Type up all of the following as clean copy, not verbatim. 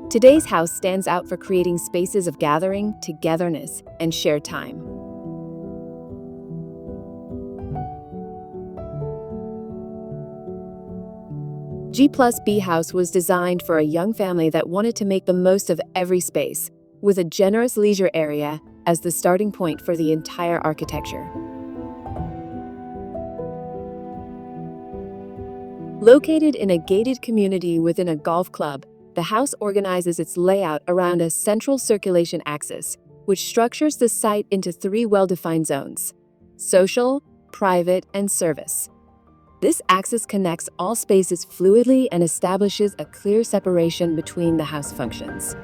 Today's house stands out for creating spaces of gathering, togetherness, and shared time. G+B House was designed for a young family that wanted to make the most of every space, with a generous leisure area as the starting point for the entire architecture. Located in a gated community within a golf club, the house organizes its layout around a central circulation axis, which structures the site into three well-defined zones: social, private, and service. This axis connects all spaces fluidly and establishes a clear separation between the house functions.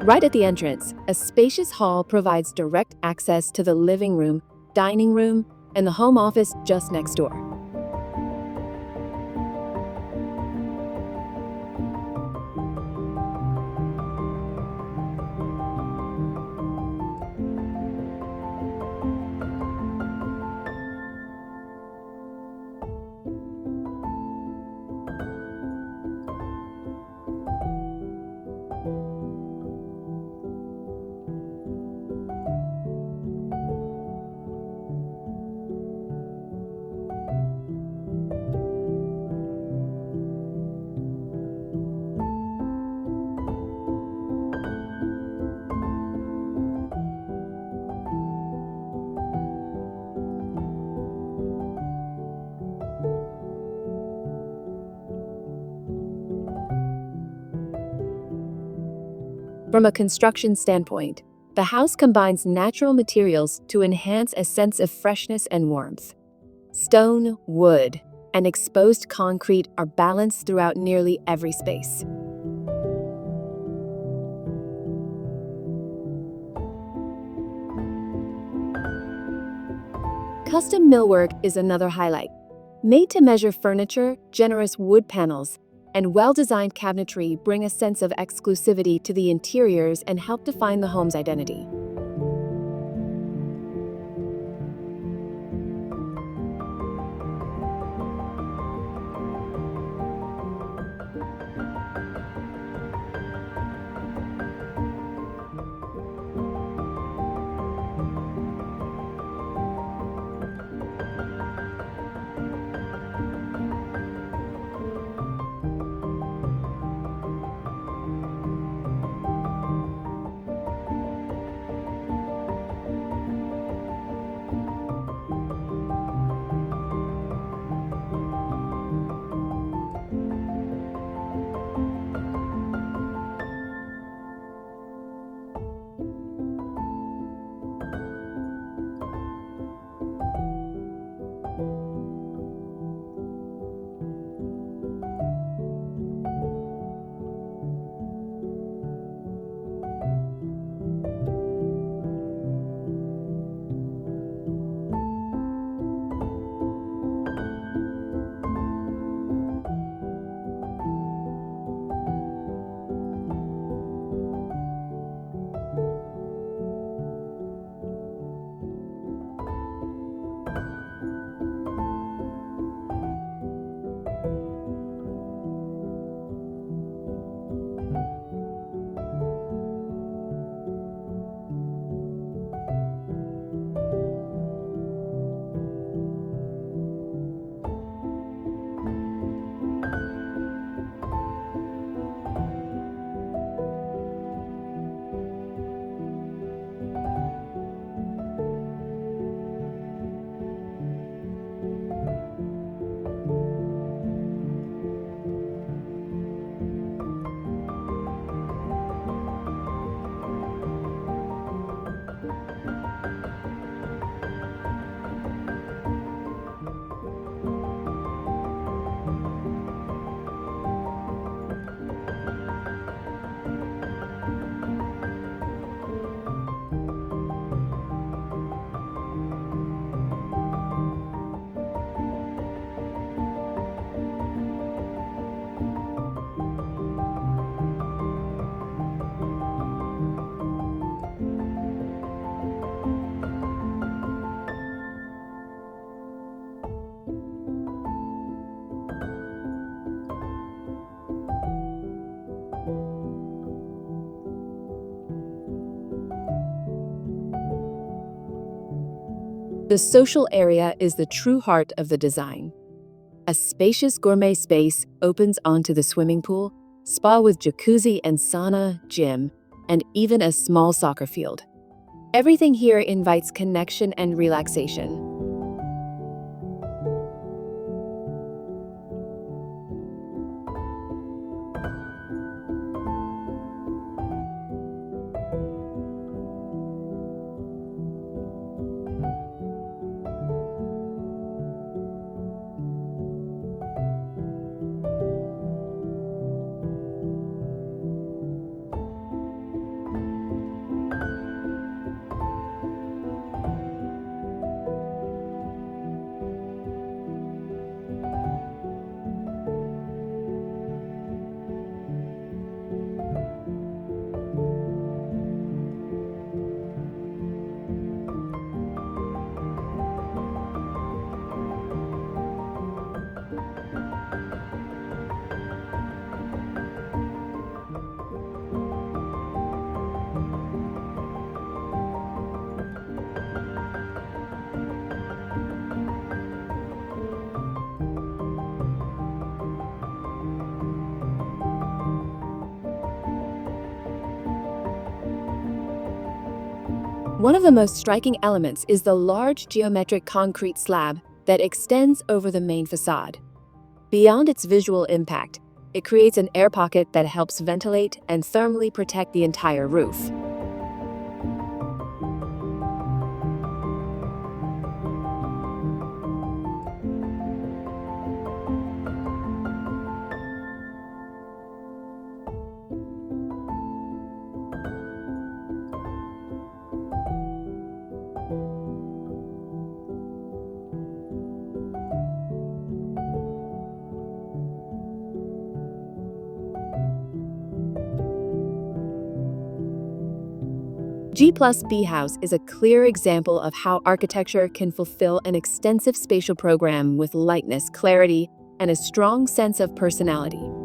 Right at the entrance, a spacious hall provides direct access to the living room, dining room, and the home office just next door. From a construction standpoint, the house combines natural materials to enhance a sense of freshness and warmth. Stone, wood, and exposed concrete are balanced throughout nearly every space. Custom millwork is another highlight. Made-to-measure furniture, generous wood panels, and well-designed cabinetry bring a sense of exclusivity to the interiors and help define the home's identity. The social area is the true heart of the design. A spacious gourmet space opens onto the swimming pool, spa with jacuzzi and sauna, gym, and even a small soccer field. Everything here invites connection and relaxation. One of the most striking elements is the large geometric concrete slab that extends over the main facade. Beyond its visual impact, it creates an air pocket that helps ventilate and thermally protect the entire roof. G+B House is a clear example of how architecture can fulfill an extensive spatial program with lightness, clarity, and a strong sense of personality.